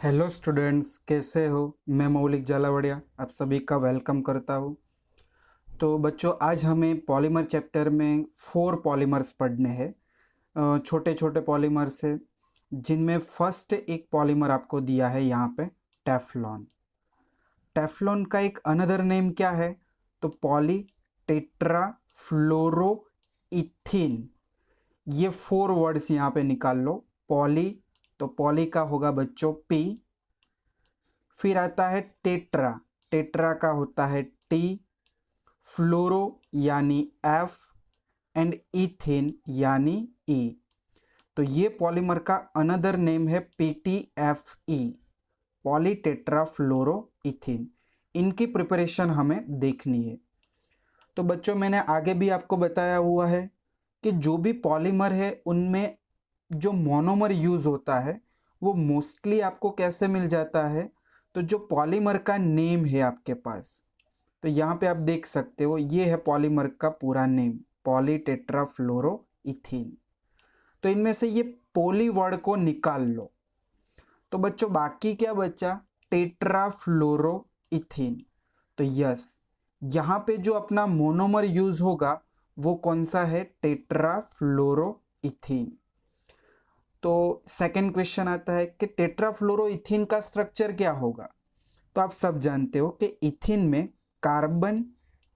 Hello students, कैसे हो। मैं मौलिक जालावड़िया आप सभी का वेलकम करता हूँ। तो बच्चों, आज हमें पॉलीमर चैप्टर में 4 पॉलीमर्स पढ़ने हैं। छोटे छोटे पॉलीमर्स है जिनमें फर्स्ट एक पॉलीमर आपको दिया है यहाँ पे, टेफ्लॉन। टेफ्लॉन का एक अनदर नेम क्या है? तो पॉली टेट्रा फ्लोरो इथिन। ये 4 वर्ड्स यहाँ पे निकाल लो। पॉली, तो पॉली का होगा बच्चों पी। फिर आता है टेट्रा, टेट्रा का होता है टी। फ्लोरो यानी एफ, एंड इथिन यानी ई। तो ये पॉलीमर का अनदर नेम है पीटीएफई, पॉलीटेट्रा फ्लोरो इथिन। इनकी प्रिपरेशन हमें देखनी है। तो बच्चों, मैंने आगे भी आपको बताया हुआ है कि जो भी पॉलीमर है उनमें जो मोनोमर यूज होता है वो मोस्टली आपको कैसे मिल जाता है? तो जो पॉलीमर का नेम है आपके पास, तो यहाँ पे आप देख सकते हो, ये है पॉलीमर का पूरा नेम, पॉलीटेट्राफ्लोरोइथीन। तो इनमें से ये पोली वर्ड को निकाल लो। तो बच्चों, बाकी क्या बचा? टेट्राफ्लोरोइथीन। तो यस, यहाँ पे जो अपना मोनोमर यूज होगा वो कौन सा है? टेट्राफ्लोरोइथीन। तो सेकंड क्वेश्चन आता है कि टेट्राफ्लोरोइथीन का स्ट्रक्चर क्या होगा? तो आप सब जानते हो कि इथिन में कार्बन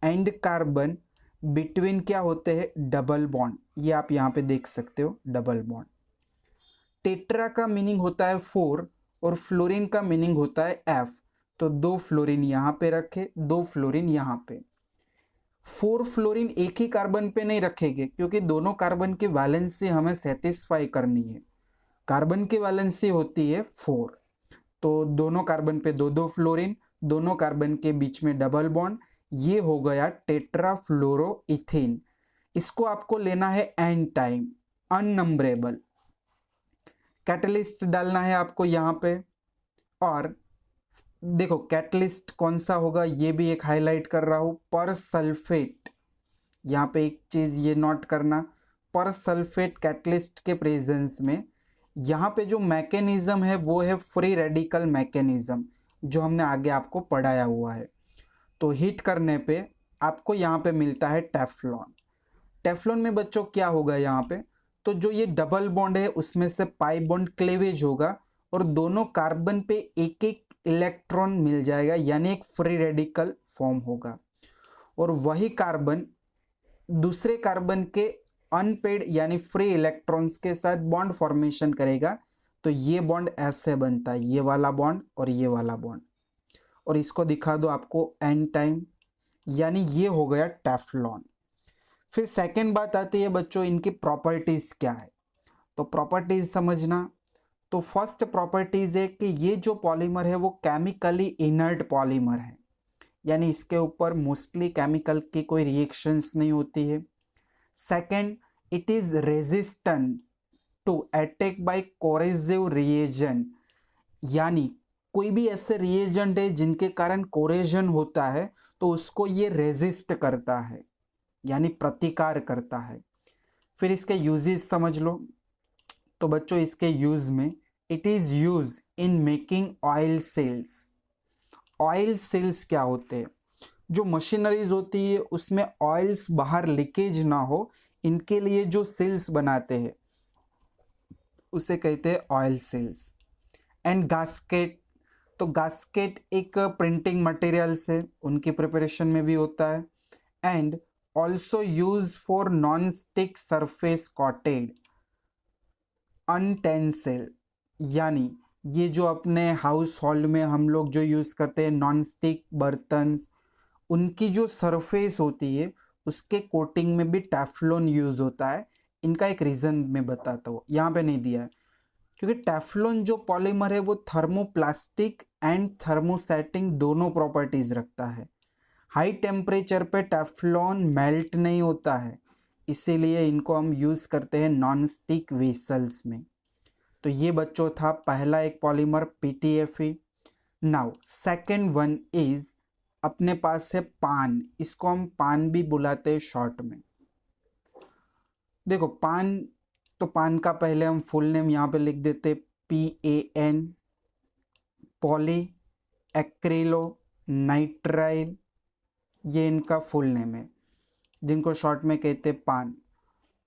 एंड कार्बन बिटवीन क्या होते हैं? Double bond. ये आप यहाँ पे देख सकते हो, डबल बॉन्ड। टेट्रा का मीनिंग होता है 4 और फ्लोरीन का मीनिंग होता है एफ। तो 2 फ्लोरीन यहाँ पे रखे, 2 फ्लोरीन यहाँ पे। 4 फ्लोरीन एक ही कार्बन पे नहीं रखेंगे क्योंकि दोनों कार्बन की वैलेंसी हमें सेटिस्फाई करनी है। कार्बन की वैलेंसी होती है 4, तो दोनों कार्बन पे 2-2 फ्लोरीन, दोनों कार्बन के बीच में डबल बॉन्ड। ये हो गया टेट्राफ्लोरोइथीन। इसको आपको लेना है एन टाइम, अननंबरेबल। कैटलिस्ट डालना है आपको यहाँ पे। और देखो कैटलिस्ट कौन सा होगा ये भी एक हाईलाइट कर रहा हूं, पर सल्फेट। यहाँ पे एक चीज ये नोट करना, पर सल्फेट कैटलिस्ट के प्रेजेंस में यहाँ पे जो मैकेनिज्म है वो है फ्री रेडिकल मैकेनिज्म, जो हमने आगे आपको पढ़ाया हुआ है। तो हीट करने पे आपको यहाँ पे मिलता है टेफ्लॉन। टेफ्लॉन में बच्चों क्या होगा यहाँ पे? तो जो ये डबल बॉन्ड है उसमें से पाई बॉन्ड क्लेवेज होगा और दोनों कार्बन पे एक एक इलेक्ट्रॉन मिल जाएगा, यानी एक फ्री रेडिकल फॉर्म होगा। और वही कार्बन दूसरे कार्बन के अनपेड यानी फ्री इलेक्ट्रॉन्स के साथ बॉन्ड फॉर्मेशन करेगा। तो ये बॉन्ड ऐसे बनता है, ये वाला बॉन्ड और ये वाला बॉन्ड। और इसको दिखा दो आपको एन टाइम, यानी ये हो गया टेफ्लॉन। फिर सेकंड बात आती है बच्चों, इनकी प्रॉपर्टीज क्या है? तो प्रॉपर्टीज समझना। तो फर्स्ट प्रॉपर्टीज है कि ये जो पॉलीमर है वो केमिकली इनर्ट पॉलीमर है, यानी इसके ऊपर मोस्टली केमिकल की कोई रिएक्शंस नहीं होती है। Second, it is resistant to attack by corrosive reagent, यानी कोई भी ऐसे रिएजेंट है जिनके कारण कोरेजन होता है तो उसको ये रेजिस्ट करता है, यानी प्रतिकार करता है। फिर इसके यूजेस समझ लो। तो बच्चों, इसके यूज में it is use in making oil cells. Oil cells क्या होते हैं? जो मशीनरीज होती है उसमें ऑयल्स बाहर लीकेज ना हो, इनके लिए जो सेल्स बनाते हैं उसे कहते हैं ऑयल सेल्स। एंड गास्केट, तो गास्केट एक प्रिंटिंग मटेरियल्स है, उनकी प्रिपरेशन में भी होता है। And also use for non stick surface coated utensils, यानी ये जो अपने हाउस होल्ड में हम लोग जो यूज़ करते हैं नॉन स्टिक बर्तन्स, उनकी जो सरफेस होती है उसके कोटिंग में भी टेफ्लॉन यूज़ होता है। इनका एक रीज़न मैं बताता हूँ, यहाँ पे नहीं दिया है क्योंकि टेफ्लॉन जो पॉलीमर है वो थर्मोप्लास्टिक एंड थर्मोसेटिंग दोनों प्रॉपर्टीज रखता है। हाई टेम्परेचर पे टेफ्लॉन मेल्ट नहीं होता है, इसीलिए इनको हम यूज़ करते हैं नॉन स्टिक वेसल्स में। तो ये बच्चों था पहला एक polymer PTFE. Now second one is, अपने पास है पान। इसको हम पान भी बुलाते हैं शॉर्ट में। देखो पान, तो पान का पहले हम फुल नेम यहाँ पे लिख देते PAN। पॉली एक्रिलो नाइट्राइल, ये इनका फुल नेम है, जिनको शॉर्ट में कहते हैं पान।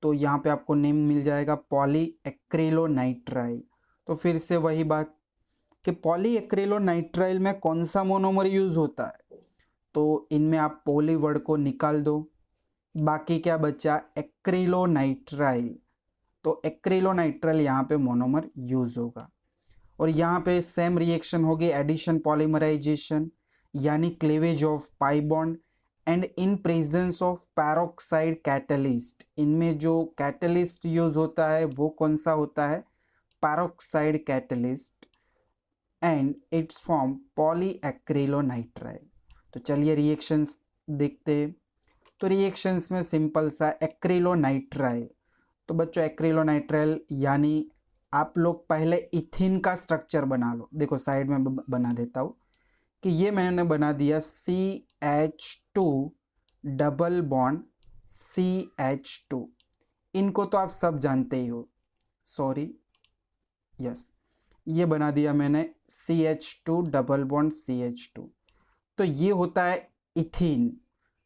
तो यहाँ पे आपको नेम मिल जाएगा पॉली एक्रिलो नाइट्राइल। तो फिर से वही बात कि पॉली एक्रिलो नाइट्राइल में कौन सा मोनोमर यूज होता है, तो इनमें आप पॉली वर्ड को निकाल दो, बाकी क्या बचा, एक्रिलो नाइट्राइल। तो एक्रिलो नाइट्राइल यहाँ पे मोनोमर यूज होगा। और यहाँ पे सेम रिएक्शन होगी, एडिशन पॉलीमराइजेशन यानी cleavage of pi bond and in presence of peroxide catalyst. इनमें जो कैटलिस्ट यूज होता है वो कौन सा होता है, peroxide catalyst, and its form polyacrylonitrile. तो चलिए रिएक्शंस देखते हैं। तो रिएक्शंस में सिंपल सा एक्रिलोनाइट्राइल। तो बच्चों एक्रिलोनाइट्राइल यानी आप लोग पहले इथिन का स्ट्रक्चर बना लो। देखो साइड में बना देता हूँ कि ये मैंने बना दिया CH2 डबल बॉन्ड CH2। इनको तो आप सब जानते ही हो, सॉरी, यस, ये बना दिया मैंने CH2 डबल बॉन्ड CH2। तो ये होता है इथिन।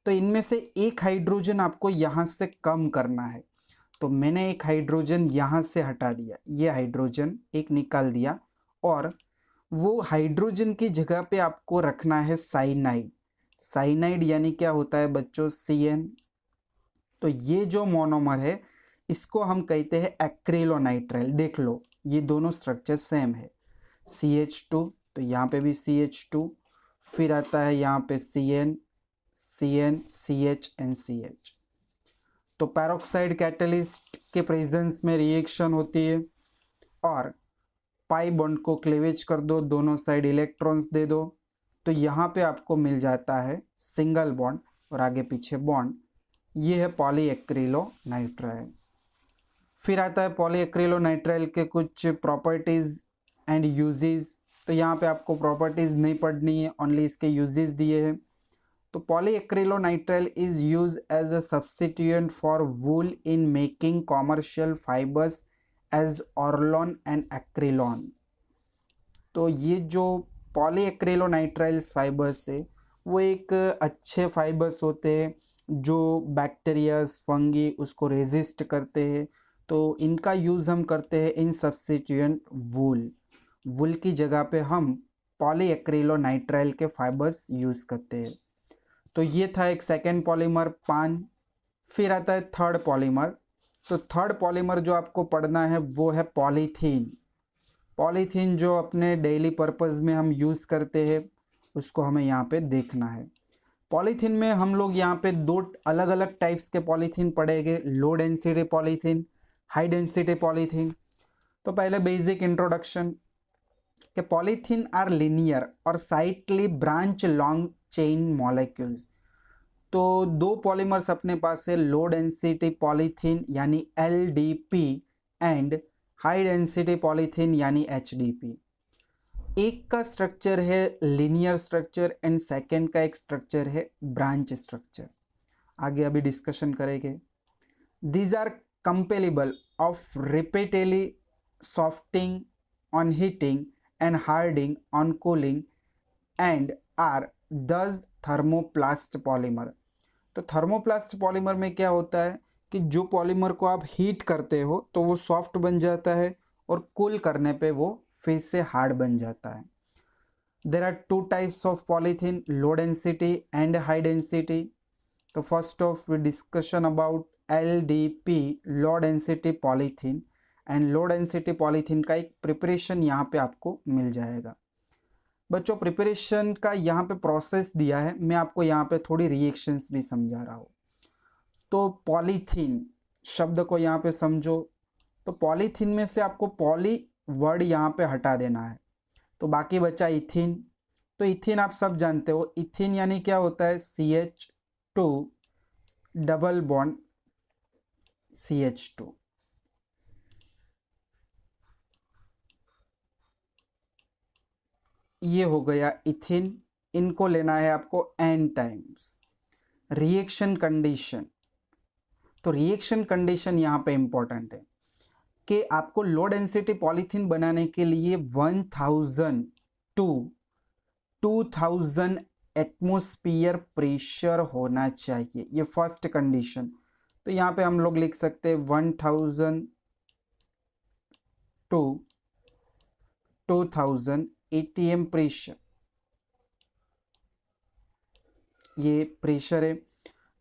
तो इनमें से एक हाइड्रोजन आपको यहाँ से कम करना है। तो मैंने एक हाइड्रोजन यहाँ से हटा दिया, ये हाइड्रोजन एक निकाल दिया, और वो हाइड्रोजन की जगह पे आपको रखना है साइनाइड। साइनाइड यानी क्या होता है बच्चों, CN। तो ये जो मोनोमर है इसको हम कहते हैं एक्रिलोनाइट्राइल। देख लो ये दोनों स्ट्रक्चर सेम है, CH2, तो यहाँ पे भी CH2, फिर आता है यहाँ पे CN, CN, CH and CH। तो पैरोक्साइड कैटलिस्ट के प्रेजेंस में रिएक्शन होती है और पाई बॉन्ड को क्लीवेज कर दो, दोनों साइड इलेक्ट्रॉन्स दे दो, तो यहाँ पे आपको मिल जाता है सिंगल बॉन्ड और आगे पीछे बॉन्ड। ये है पॉलीएक्रिलोनाइट्राइल। फिर आता है पॉलीएक्रिलोनाइट्राइल के कुछ प्रॉपर्टीज एंड यूजेस। तो यहाँ पे आपको प्रॉपर्टीज नहीं पढ़नी है, ओनली इसके यूजेस दिए हैं। तो polyacrylonitrile is use as a substituent for wool in making commercial fibres as Orlon and Acrilan. तो ये जो पॉलीएक्रिलोनाइट्राइल्स फाइबर्स है वो एक अच्छे फाइबर्स होते हैं जो बैक्टीरियाज फंगी उसको रेजिस्ट करते हैं। तो इनका यूज़ हम करते हैं इन सब्स्टिट्यूएंट वूल। वूल की जगह पे हम पॉलीएक्रिलोनाइट्राइल के फाइबर्स यूज़ करते हैं। तो ये था एक सेकेंड पॉलीमर पान। फिर आता है थर्ड पॉलीमर। तो थर्ड पॉलीमर जो आपको पढ़ना है वो है पॉलीथीन। पॉलीथीन जो अपने डेली पर्पस में हम यूज़ करते हैं उसको हमें यहाँ पे देखना है। पॉलीथीन में हम लोग यहाँ पे दो अलग अलग टाइप्स के पॉलीथीन पढ़ेंगे, लो density polythene, high density polythene. तो पहले बेसिक इंट्रोडक्शन कि पॉलीथीन आर लीनियर और साइटली ब्रांच लॉन्ग चेन मॉलिक्यूल्स। तो दो पॉलीमर्स अपने पास है, लो डेंसिटी पॉलीथीन यानी LDP and high density polythene यानी HDP। एक का स्ट्रक्चर है लीनियर स्ट्रक्चर एंड सेकेंड का एक स्ट्रक्चर है ब्रांच स्ट्रक्चर। आगे अभी डिस्कशन करेंगे। These are capable of repeatedly softening on heating and hardening on cooling and are thus thermoplast polymer. तो थर्मोप्लास्ट पॉलीमर में क्या होता है कि जो पॉलीमर को आप हीट करते हो तो वो सॉफ्ट बन जाता है और कूल करने पे वो फिर से हार्ड बन जाता है। There are two types of polythene, low density and high density. तो first of we discussion about LDP, low density polythene. And low density polythene का एक प्रिपरेशन यहाँ पे आपको मिल जाएगा। बच्चों प्रिपरेशन का यहाँ पे प्रोसेस दिया है, मैं आपको यहाँ पे थोड़ी रिएक्शंस भी समझा रहा हूँ। तो पॉलीथीन शब्द को यहाँ पे समझो। तो पॉलीथीन में से आपको पॉली वर्ड यहाँ पे हटा देना है, तो बाकी बचा इथिन। तो इथिन आप सब जानते हो, इथिन यानी क्या होता है, CH2 डबल बॉन्ड CH2। ये हो गया इथिन। इनको लेना है आपको n टाइम्स। रिएक्शन कंडीशन, तो रिएक्शन कंडीशन यहाँ पे इंपॉर्टेंट है कि आपको लो डेंसिटी पॉलीथीन बनाने के लिए 1000 टू 2000 एटमॉस्फेयर प्रेशर होना चाहिए, ये फर्स्ट कंडीशन। तो यहाँ पे हम लोग लिख सकते हैं 1000 टू 2000 एटीएम प्रेशर, ये प्रेशर है।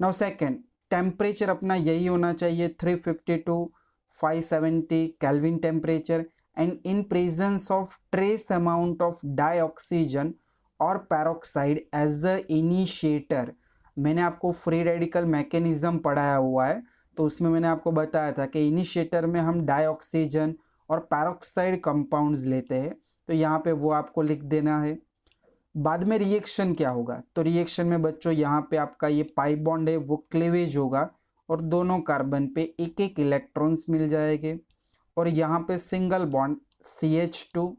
नाउ सेकंड, टेम्परेचर अपना यही होना चाहिए 350 to 570 kelvin temperature, and in presence of trace amount of dioxygen और पैरोक्साइड एज अ इनिशिएटर। मैंने आपको फ्री रेडिकल मैकेनिज्म पढ़ाया हुआ है, तो उसमें मैंने आपको बताया था कि इनिशिएटर में हम डाइऑक्सीजन और पैरोक्साइड कंपाउंड्स लेते हैं, तो यहाँ पे वो आपको लिख देना है। बाद में रिएक्शन क्या होगा, तो रिएक्शन में बच्चों यहाँ पे आपका ये पाई बॉन्ड है वो क्लीवेज होगा और दोनों कार्बन पे एक एक इलेक्ट्रॉन्स मिल जाएंगे, और यहाँ पे सिंगल बॉन्ड CH2,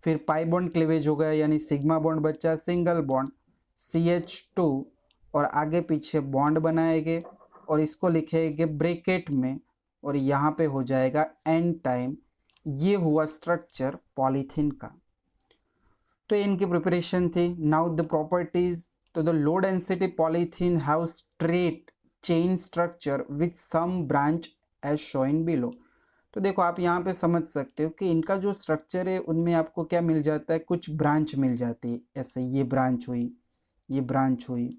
फिर पाई बॉन्ड क्लीवेज हो गया यानी सिग्मा बॉन्ड बचा, सिंगल बॉन्ड CH2 और आगे पीछे बॉन्ड बनाएंगे और इसको लिखेंगे ब्रैकेट में, और यहाँ पे हो जाएगा एन टाइम। ये हुआ स्ट्रक्चर पॉलीथीन का। तो इनकी प्रिपरेशन थी। नाउ द प्रॉपर्टीज, तो the low density polythene have straight chain structure with some branch as shown below. तो देखो आप यहाँ पे समझ सकते हो कि इनका जो स्ट्रक्चर है उनमें आपको क्या मिल जाता है, कुछ ब्रांच मिल जाती है, ऐसे ये ब्रांच हुई, ये ब्रांच हुई।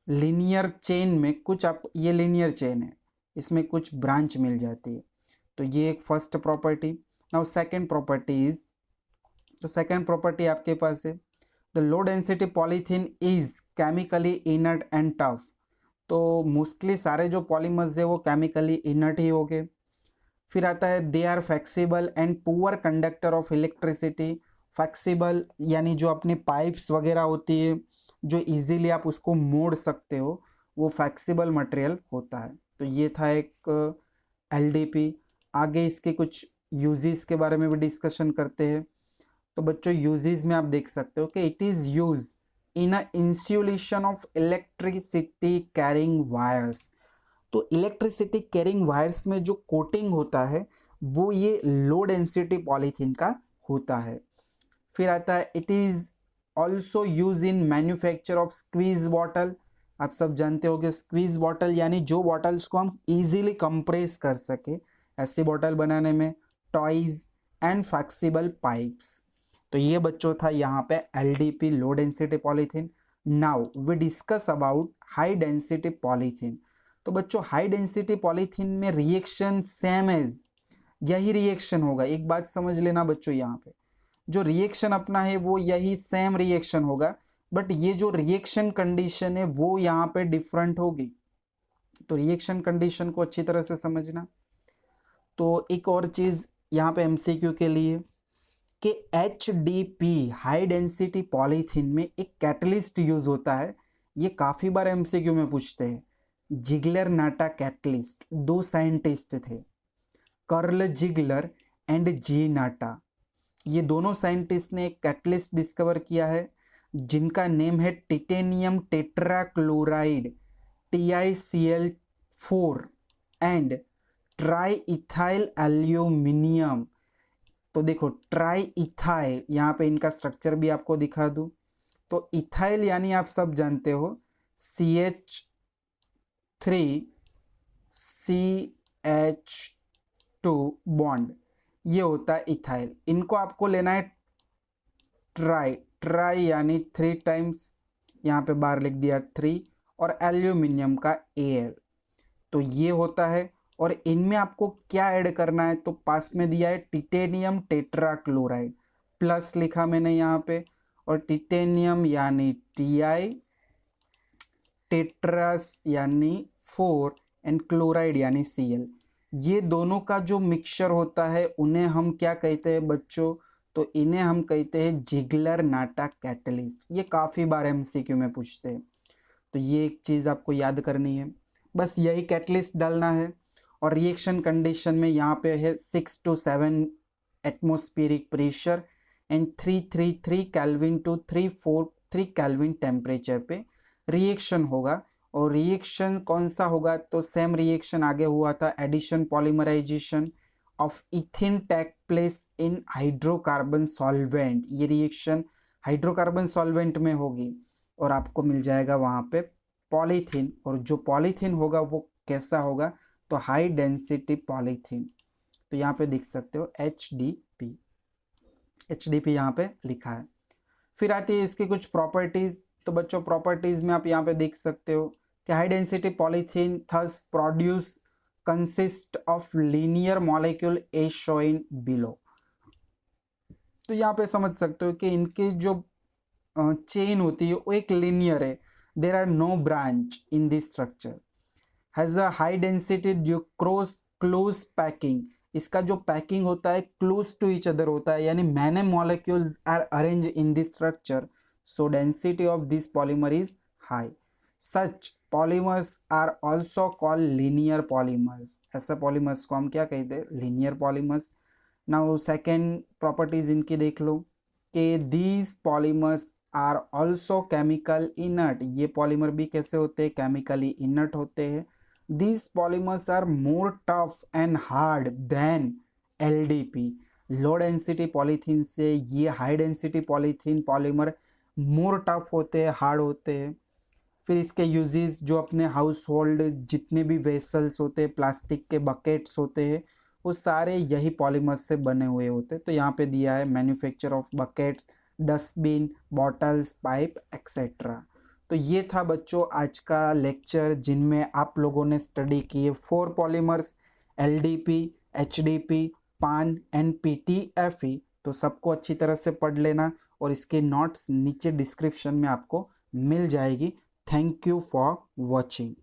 लीनियर चेन में कुछ आपको, ये लीनियर चेन है, इसमें कुछ ब्रांच मिल जाती है, तो ये एक first property. Now second property is, तो सेकंड प्रॉपर्टी आपके पास है the low density polythene is chemically inert and tough. तो मोस्टली सारे जो पॉलीमर्स है वो केमिकली इनर्ट ही हो गए। फिर आता है they are flexible and poor conductor of electricity. Flexible यानी जो अपनी पाइप्स वगैरह होती है जो इजीली आप उसको मोड़ सकते हो, वो फ्लेक्सिबल मटेरियल होता है। तो ये था एक LDP। आगे इसके कुछ यूजेस के बारे में भी डिस्कशन करते हैं। तो बच्चों यूजेस में आप देख सकते हो कि it is use in a insulation of electricity carrying wires. तो इलेक्ट्रिसिटी कैरिंग वायर्स में जो कोटिंग होता है वो ये लो डेंसिटी पॉलीथीन का होता है। फिर आता है it is also use in manufacture of squeeze bottle. आप सब जानते हो कि स्क्वीज बॉटल यानी जो बॉटल्स को हम इजीली कंप्रेस कर सके, ऐसी बॉटल बनाने में, टॉयज एंड फ्लेक्सिबल पाइप्स। तो ये बच्चों था यहाँ पे LDP low density polythene. Now we discuss about high density polythene. तो बच्चों हाई डेंसिटी पॉलीथीन में रिएक्शन सेम एज, यही रिएक्शन होगा। एक बात समझ लेना बच्चों, यहाँ पे जो रिएक्शन अपना है वो यही सेम रिएक्शन होगा, बट ये जो रिएक्शन कंडीशन है वो यहाँ पे डिफरेंट होगी। तो रिएक्शन कंडीशन को अच्छी तरह से समझना। तो एक और चीज़ यहाँ पे MCQ के लिए कि HDP हाई डेंसिटी पॉलीथीन में एक कैटलिस्ट यूज होता है। ये काफ़ी बार MCQ में पूछते हैं। जिगलर नाटा कैटलिस्ट, दो साइंटिस्ट थे, कार्ल जिगलर एंड जी नाटा। ये दोनों साइंटिस्ट ने एक कैटलिस्ट डिस्कवर किया है जिनका नेम है titanium tetrachloride TiCl4 and try ethyl aluminium. तो देखो ट्राई इथाइल, यहाँ पे इनका स्ट्रक्चर भी आपको दिखा दूँ। तो इथाइल यानी आप सब जानते हो CH3CH2 बॉन्ड, ये होता है इथाइल। इनको आपको लेना है ट्राई, ट्राई यानी 3 टाइम्स, यहाँ पे बाहर लिख दिया 3, और एल्यूमिनियम का Al। तो ये होता है, और इनमें आपको क्या ऐड करना है, तो पास में दिया है टिटेनियम टेट्राक्लोराइड, प्लस लिखा मैंने यहाँ पे, और टिटेनियम यानी Ti, टेट्रास यानी 4 एंड क्लोराइड यानी Cl। ये दोनों का जो मिक्सचर होता है उन्हें हम क्या कहते हैं बच्चों, तो इन्हें हम कहते हैं जिगलर नाटा कैटलिस्ट। ये काफ़ी बार MCQ में पूछते हैं, तो ये एक चीज़ आपको याद करनी है। बस यही कैटलिस्ट डालना है, और रिएक्शन कंडीशन में यहाँ पे है 6 to 7 atmospheric pressure and 333 kelvin to 343 kelvin temperature पे रिएक्शन होगा। और रिएक्शन कौन सा होगा, तो सेम रिएक्शन आगे हुआ था, addition polymerisation of ethene take place in hydrocarbon solvent, ये रिएक्शन हाइड्रोकार्बन सॉल्वेंट में होगी और आपको मिल जाएगा वहाँ पे पॉलीथीन। और जो पॉलीथीन होगा वो कैसा होगा, तो हाई डेंसिटी पॉलीथीन। तो यहाँ पे देख सकते हो HDP, HDP यहाँ पे लिखा है। फिर आती है इसकी कुछ प्रॉपर्टीज। तो बच्चों प्रॉपर्टीज में आप यहाँ पे देख सकते हो कि high density polythene thus produce consist of linear molecule as shown below. तो यहाँ पे समझ सकते हो कि इनके जो चेन होती है वो एक लीनियर है, there are no branch in this structure, has a high density due close packing. इसका जो पैकिंग होता है क्लोज टू ईच अदर होता है, यानी many molecules are arrange in this structure, so density of this polymer is high. Such polymers are also called linear polymers. ऐसा polymers को हम क्या कहते हैं, linear polymers. Now second properties इनकी देख लो कि these polymers are also chemical inert. ये पॉलीमर भी कैसे होते हैं, केमिकली इनर्ट होते हैं। These polymers are more tough and hard than LDP। Low density polythene से ये high density polythene polymer more tough होते हैं, हार्ड होते हैं। फिर इसके यूजेस जो अपने हाउस होल्ड जितने भी वेसल्स होते हैं, प्लास्टिक के बकेट्स होते हैं, वो सारे यही पॉलीमर्स से बने हुए होते हैं। तो यहाँ पे दिया है manufacture of buckets, dustbin, bottles, pipe etcetera. तो ये था बच्चों आज का लेक्चर जिनमें आप लोगों ने स्टडी किए 4 पॉलीमर्स, LDP, HDP, पान, NPT, FE। तो सबको अच्छी तरह से पढ़ लेना और इसके नोट्स नीचे डिस्क्रिप्शन में आपको मिल जाएगी। Thank you for watching.